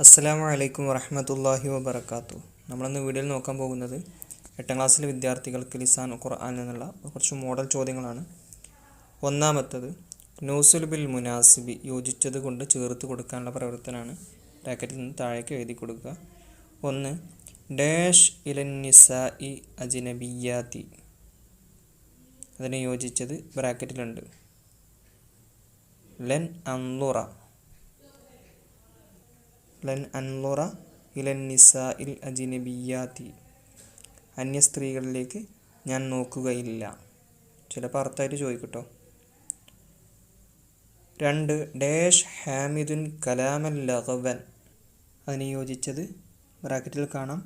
അസ്സലാമു അലൈക്കും വറഹ്മത്തുള്ളാഹി വബറകാതുഹു. നമ്മളിന്ന് വീഡിയോയിൽ നോക്കാൻ പോകുന്നത് 8ാം ക്ലാസ്സിലെ വിദ്യാർത്ഥികൾക്ക് ലിസാൻ ഖുർആൻ എന്നുള്ള കുറച്ച് മോഡൽ ചോദ്യങ്ങളാണ്. ഒന്നാമത്തത് നൗസുൽ ബിൽ മുനാസിബി, യോജിച്ചത് കൊണ്ട് ചേർത്ത് കൊടുക്കാനുള്ള പ്രവർത്തനമാണ്. ബ്രാക്കറ്റിൽ നിന്ന് താഴേക്ക് എഴുതി കൊടുക്കുക. ഒന്ന്, ഡാഷ് ഇലൻ നിസാഇ അജ്നബിയാതി, അതിനെ യോജിച്ചത് ബ്രാക്കറ്റിലുണ്ട്. ലൻ അൻളുറ ഇലൻ നിസാഇൽ അജ്നബിയാതി, അന്യ സ്ത്രീകളിലേക്ക് ഞാൻ നോക്കുകയില്ല. ചിലപ്പോൾ അർത്ഥമായിട്ട് ചോദിക്കട്ടോ. രണ്ട്, ഡാഷ് ഹാമിദുൻ കലാമൽ ലഗവൻ, അതിനെ യോജിച്ചത് ബ്രാക്കറ്റിൽ കാണാം.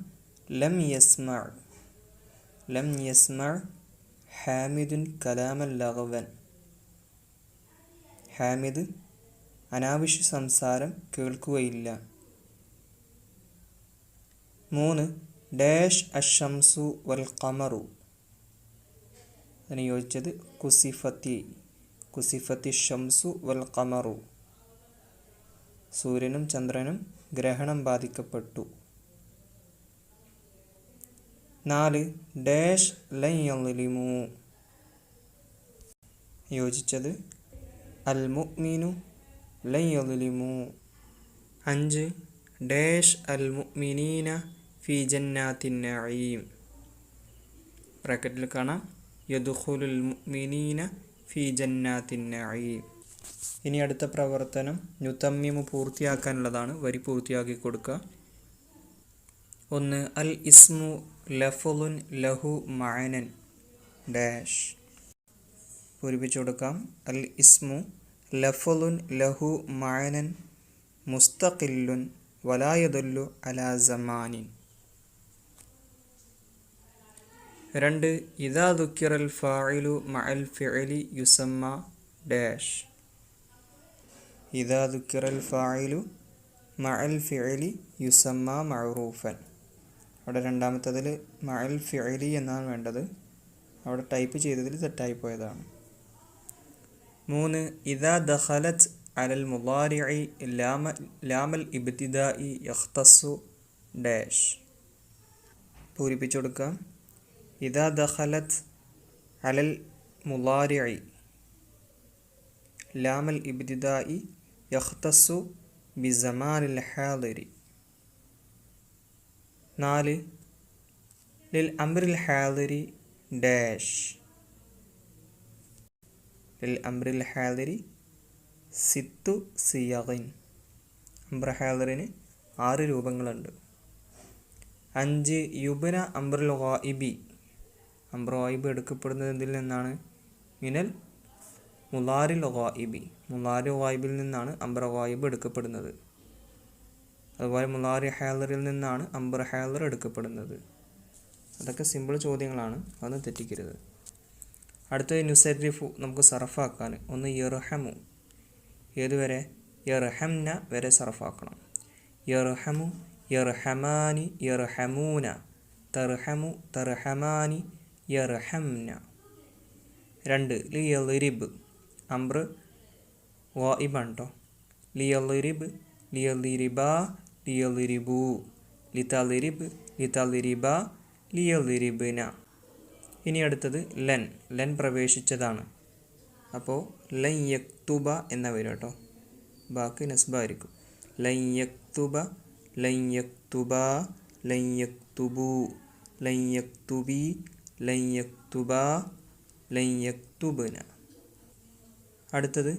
ലം യസ്മഅ ഹാമിദുൻ കലാമൽ ലഗവൻ, ഹാമിദ് അനാവശ്യ സംസാരം കേൾക്കുകയില്ല. മൂന്ന്, ഡാഷ് അഷംസു വൽ ഖമറു, അതിനെ യോജിച്ചത് കുസിഫത്തി ഷംസു വൽ ഖമറു, സൂര്യനും ചന്ദ്രനും ഗ്രഹണം ബാധിക്കപ്പെട്ടു. നാല്, ഡാഷ് ലൻ യളിമു, യോജിച്ചത് അൽ മുഅ്മിനു ലൻ യളിമു. അഞ്ച്, ഡാഷ് അൽ മുഅ്മിനീന ഫി ജന്നാത്തിൻ നഈം, ബ്രാക്കറ്റിൽ കാണാം യദ്ഖുലുൽ മുഅ്മിനീന ഫി ജന്നാത്തിൻ നഈം. ഇനി അടുത്ത പ്രവർത്തനം നുതമ്മിമു, പൂർത്തിയാക്കാനുള്ളതാണ്. വരി പൂർത്തിയാക്കി കൊടുക്കുക. ഒന്ന്, അൽ ഇസ്മു ലഫ്ളുൻ ലഹു മഅനൻ ഡാഷ്, പൂരിപ്പിച്ചു കൊടുക്കാം. അൽ ഇസ്മു ലഫ്ളുൻ ലഹു മഅനൻ മുസ്തഖില്ലുൻ വലാ യദുല്ലു അലാ സമാനിൻ. രണ്ട്, ഇദാ ദുക്കിറൽ ഫാഇലു മഅൽ ഫിഅലി യുസമ്മ ഡാഷ്, ഇദാ ദുക്കിറൽ ഫാഇലു മഅൽ ഫിഅലി യുസമ്മ മഅറൂഫൻ. അവിടെ രണ്ടാമത്തതിൽ മഅൽ ഫിഅലി എന്നാണ് വേണ്ടത്, അവിടെ ടൈപ്പ് ചെയ്തതിൽ തെറ്റായിപ്പോയതാണ്. മൂന്ന്, ഇദാ ദഖലത് അലൽ മുളാരിഇ ലാമൽ ഇബ്തിദാഇ യഖ്തസ്സു ഡാഷ്, പൂരിപ്പിച്ചു കൊടുക്കാം. ഇദാ ദഖലത് അലൽ മുളാരിഇ ലാമൽ ഇബ്തിദാഇ യഖ്തസ്സു ബിസമാനിൽ ഹാദിരി. നാല്, ലിൽ അംറിൽ ഹാദിരി ഡാഷ്, ലിൽ അംറിൽ ഹാദിരി സിത്തു സിയഗിൻ, അംറ ഹാദിറിന് 6 രൂപങ്ങളുണ്ട്. അഞ്ച്, യുബ്ന അംറുൽ ഗായിബി, അംറ ഗായിബ് എടുക്കപ്പെടുന്നത് ഇതിൽ നിന്നാണ്? മിനൽ മുളാരിൽ ഗായിബി, മുളാരി ഗായിബിൽ നിന്നാണ് അംറ ഗായിബ് എടുക്കപ്പെടുന്നത്. അതുപോലെ മുളാരി ഹാദിറിൽ നിന്നാണ് അംറ ഹാദിർ എടുക്കപ്പെടുന്നത്. അതൊക്കെ സിമ്പിൾ ചോദ്യങ്ങളാണ്, അതൊന്നും തെറ്റിക്കരുത്. അടുത്തത് നുസരിഫു, നമുക്ക് സർഫാക്കാൻ. ഒന്ന്, യർഹമു, ഏതുവരെ? യർഹംന വരെ സർഫാക്കണം. യർഹമു യർഹമാനി യർഹമൂന, തർഹമു തർഹമാനി യർഹംന. രണ്ട്, ലിയളിരിബ്, അംർ ഗായിബാണ് കേട്ടോ. ലിയളിരിബ് ലിയളിരിബാ ലിയളിരിബു, ലിതളിരിബ് ലിതളിരിബാ ലിയളിരിബ്ന. ഇനി അടുത്തത് ലൻ പ്രവേശിച്ചതാണ്. അപ്പോൾ ലൻ യക്തുബ എന്ന വരും കേട്ടോ, ബാക്കി നസ്ബായിരിക്കും. ലൻ യക്തുബ ലൻ യക്തുബാ ലൻ യക്തുബു ലൻ യക്തുബി ലൻ യക്തുബാ ലൻ യക്തുബ്ന. അടുത്തത്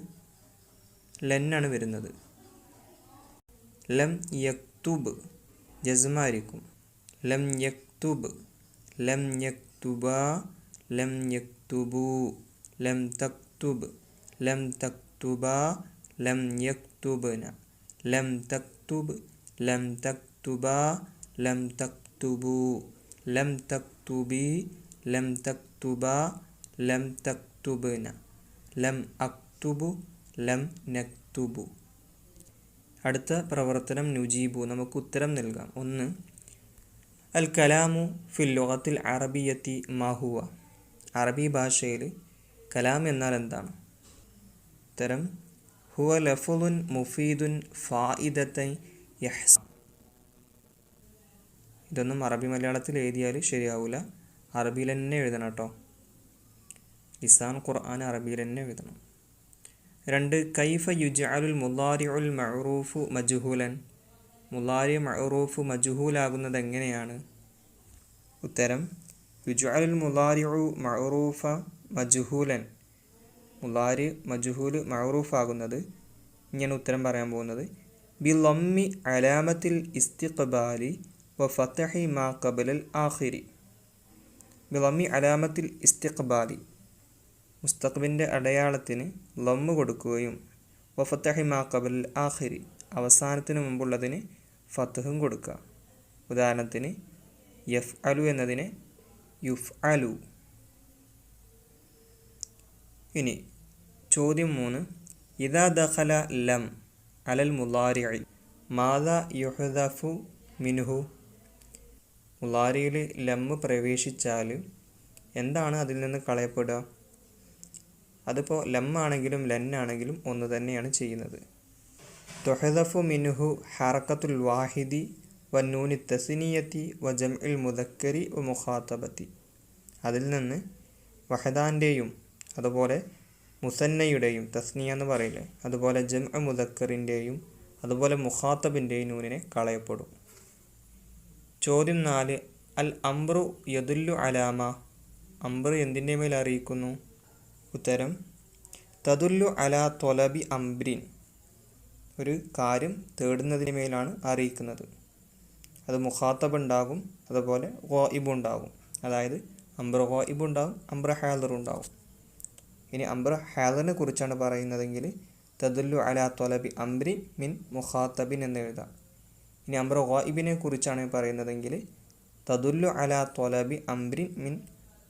ലന്നാണ് വരുന്നത്. ലം യക്തുബ് ജസ്മായിരിക്കും. ലം യക്തുബ് ലം യക്തുബാ ലം യക്തുബു ലം തക്തുബ് ലം തക്തുബാ ലം യക്തുബ്ന ലം തക്തുബ് ലം തക്തുബാ ലം തക്തുബു ലം തക്തുബി ലം തക്തുബാ ലം തക്തുബ്ന ലം അക്തുബു ലം നക്തുബു. അടുത്ത പ്രവർത്തനം നുജീബു, നമുക്ക് ഉത്തരം നൽകാം. ഒന്ന്, അൽ കലാമു ഫിൽ ലുഗത്തിൽ അറബിയത്തി മാഹുവ, അറബി ഭാഷയിൽ കലാം എന്നാൽ എന്താണ്? ഉത്തരം, ഹുവ ലഫ്ളുൻ മുഫീദുൻ ഫായിദത്തൻ യഹ്സൻ, ഇതൊന്നും അറബി മലയാളത്തിൽ എഴുതിയാൽ ശരിയാവില്ല, അറബിയിൽ തന്നെ എഴുതണം കേട്ടോ. ലിസാൻ ഖുർആൻ അറബിയിൽ തന്നെ എഴുതണം. 2 കൈഫ യുജ്അലുൽ മുളാരിഉൽ മഅറൂഫു മജ്ഹൂലൻ. മുളാരി മഅറൂഫ് മജ്ഹൂലാകുന്നത് എങ്ങനെയാണ്? ഉത്തരം യുജ്അലുൽ മുളാരിഉ മഅറൂഫ മജ്ഹൂലൻ. മുളാരി മജ്ഹൂൽ മഅറൂഫ് ആകുന്നത് ഇങ്ങനെ ഉത്തരം പറയാൻ പോകുന്നത് ബിളമ്മി അലാമത്തിൽ ഇസ്തിഖ്ബാലി വ ഫതഹി മാ ഖബലൽ ആഖിരി. ബിളമ്മി അലാമത്തിൽ ഇസ്തിഖ്ബാലി, മുസ്തഖ്ബിൻ്റെ അടയാളത്തിന് ലമ്മ് കൊടുക്കുകയും വ ഫതഹി മാ ഖബലൽ ആഖിരി, അവസാനത്തിന് മുമ്പുള്ളതിന് ഫതഹും കൊടുക്കുക. ഉദാഹരണത്തിന് യഫ്അലു എന്നതിനെ യുഫ്അലു. ഇനി ചോദ്യം 3, ഇദാ ദഖല ലം അലൽ മുളാരിഇ മാദാ യുഹ്ദഫു മിൻഹു. മുളാരിയിൽ ലം പ്രവേശിച്ചാൽ എന്താണ് അതിൽ നിന്ന് കളയപ്പെടുക? അതിപ്പോൾ ലം ആണെങ്കിലും ലെന്നാണെങ്കിലും ഒന്ന് തന്നെയാണ് ചെയ്യുന്നത്. തുഹ്ദഫു മിൻഹു ഹറക്കത്തുൽ വാഹിദി വ നൂനി തസ്നിയത്തി വ ജംഇൽ മുദക്കരി വ മുഖാതബത്തി. അതിൽ നിന്ന് വഹദാൻ്റെയും അതുപോലെ മുസന്നയുടെയും, തസ്നിയ എന്ന് പറയില്ലേ, അതുപോലെ ജംഅ മുദക്കറിൻ്റെയും അതുപോലെ മുഖാത്തബിൻ്റെയും നൂനിനെ കളയപ്പെടും. ചോദ്യം 4, അൽ അംറു യദുല്ലു അലാമ. അംറ് എന്തിൻ്റെ മേൽ അറിയിക്കുന്നു? ഉത്തരം തദുല്ലു അലാ തൊലബി അംബ്രിൻ. ഒരു കാര്യം തേടുന്നതിന് മേലാണ് അറിയിക്കുന്നത്. അത് മുഖാത്തബ് ഉണ്ടാകും, അതുപോലെ ഗായിബ് ഉണ്ടാകും. അതായത് അംറ് ഗായിബ് ഉണ്ടാകും, അംറ് ഹാദിർ ഉണ്ടാകും. ഇനി അംറ് ഹാദിറിനെ കുറിച്ചാണ് പറയുന്നതെങ്കിൽ തദുല്ലു അലാ തൊലബി അംബ്രിൻ മിൻ മുഖാത്തബിൻ എന്ന് എഴുതാം. ഇനി അംറ് ഗായിബിനെ കുറിച്ചാണ് പറയുന്നതെങ്കിൽ തദുല്ലു അലാ തൊലബി അംബ്രിൻ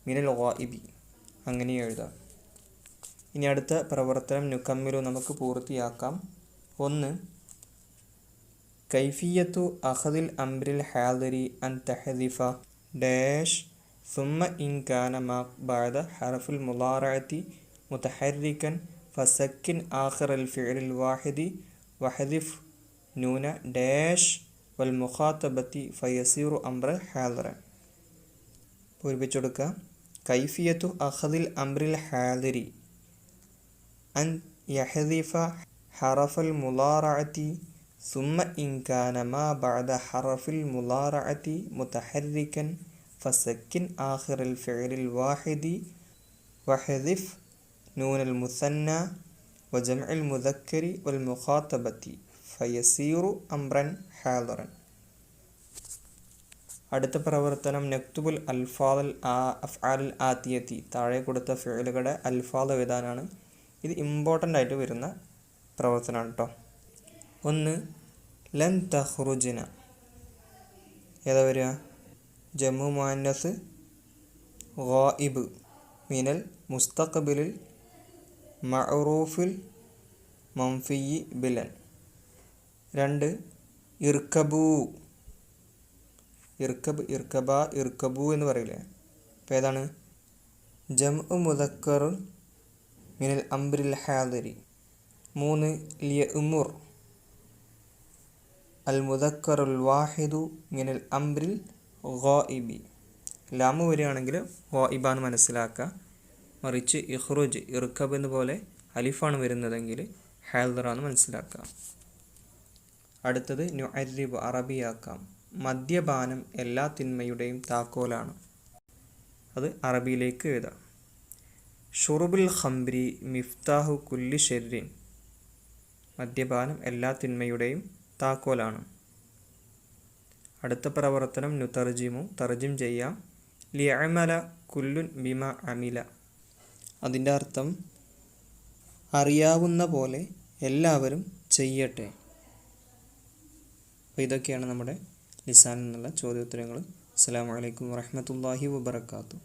മിനൽ ഗായിബി, അങ്ങനെ എഴുതാം. ഇനി അടുത്ത പ്രവർത്തനം നുക്കമ്മിലു നമുക്ക് പൂർത്തിയാക്കാം. 1, കൈഫിയത്തു അഖദിൽ അംറിൽ ഹാദിരി അൻ തഹദിഫ ഡാഷ് സുമ്മ ഇൻ കാന മാ ബഅദ ഹർഫുൽ മുളാറഅതി മുതഹർരികൻ ഫസക്കിൻ ആഖിറൽ ഫിഅലിൽ വാഹിദി വഹദിഫ് നൂന ഡാഷ് വൽ മുഖാതബത്തി ഫയസീറു അംറ ഹാദിറൻ. പൂരിപ്പിച്ചെടുക്കുക. കൈഫിയത്തു അഖദിൽ അംറിൽ ഹാദിരി അൻ യഹദിഫ ഹറഫൽ മുളാറഅതി സുമ്മ ഇൻ കാന മാ ബഅദ ഹറഫിൽ മുളാറഅതി മുതഹർരികൻ ഫസക്കിൻ ആഖിറൽ ഫിഅലിൽ വാഹിദി വഹദിഫ് നൂനൽ മുസന്ന വജംഇൽ മുദക്കരി വൽ മുഖാതബത്തി ഫയസീറു അംറൻ ഹാദിറൻ. അടുത്ത പ്രവർത്തനം നക്തുബുൽ അൽഫാദൽ അഫ്ആലുൽ ആതിയത്തി. താഴെ കൊടുത്ത ഫിഅലുകളുടെ അൽഫാദ് എഴുതാനാണ്. ഇത് ഇമ്പോർട്ടൻ്റ് ആയിട്ട് വരുന്ന പ്രവർത്തനമാണ് കേട്ടോ. 1, ലൻ തഖ്റുജ്ന. ഏതാ വരിക? ജമു മുഅന്നസ് ഗായിബ് മിനൽ മുസ്തഖ്ബിലിൽ മഅറൂഫിൽ മൻഫിയി ബിലൻ. 2, ഇർക്കബു. ഇർക്കബ്, ഇർക്കബ, ഇർക്കബു എന്ന് പറയില്ലേ. അപ്പോൾ ഏതാണ്? ജംഉ മുദക്കർ മിനൽ അംറിൽ ഹാദിരി. 3, ലിയഉമുർ അൽ മുദക്കറുൽ വാഹിദു മിനൽ അംറിൽ ഗായിബി. ലാമു വരികയാണെങ്കിൽ ഗായിബാന്ന് മനസ്സിലാക്കുക. മറിച്ച് ഇഖ്റുജ്, ഇർക്കബ് എന്ന് പോലെ അലിഫാണ് വരുന്നതെങ്കിൽ ഹാദിറാന്ന് മനസ്സിലാക്കുക. അടുത്തത് നുഅരിബ്, അറബിയാക്കാം. മദ്യപാനം എല്ലാ തിന്മയുടെയും താക്കോലാണ്. അത് അറബിയിലേക്ക് എഴുതാം. ഷുറുബുൽ ഖംരി മിഫ്താഹു കുല്ലി ഷെർരിൻ. മദ്യപാനം എല്ലാ തിന്മയുടെയും താക്കോലാണ്. അടുത്ത പ്രവർത്തനം നുതർജിമു, തർജിം ചെയ്യാം. ലിയഅമല കുല്ലുൻ ബിമ അമില. അതിൻ്റെ അർത്ഥം അറിയാവുന്ന പോലെ എല്ലാവരും ചെയ്യട്ടെ. അപ്പോൾ ഇതൊക്കെയാണ് നമ്മുടെ ലിസാനിൽ നിന്നുള്ള ചോദ്യോത്തരങ്ങൾ. അസ്സലാമു അലൈക്കും വറഹ്മത്തുള്ളാഹി വബറകാതുഹു.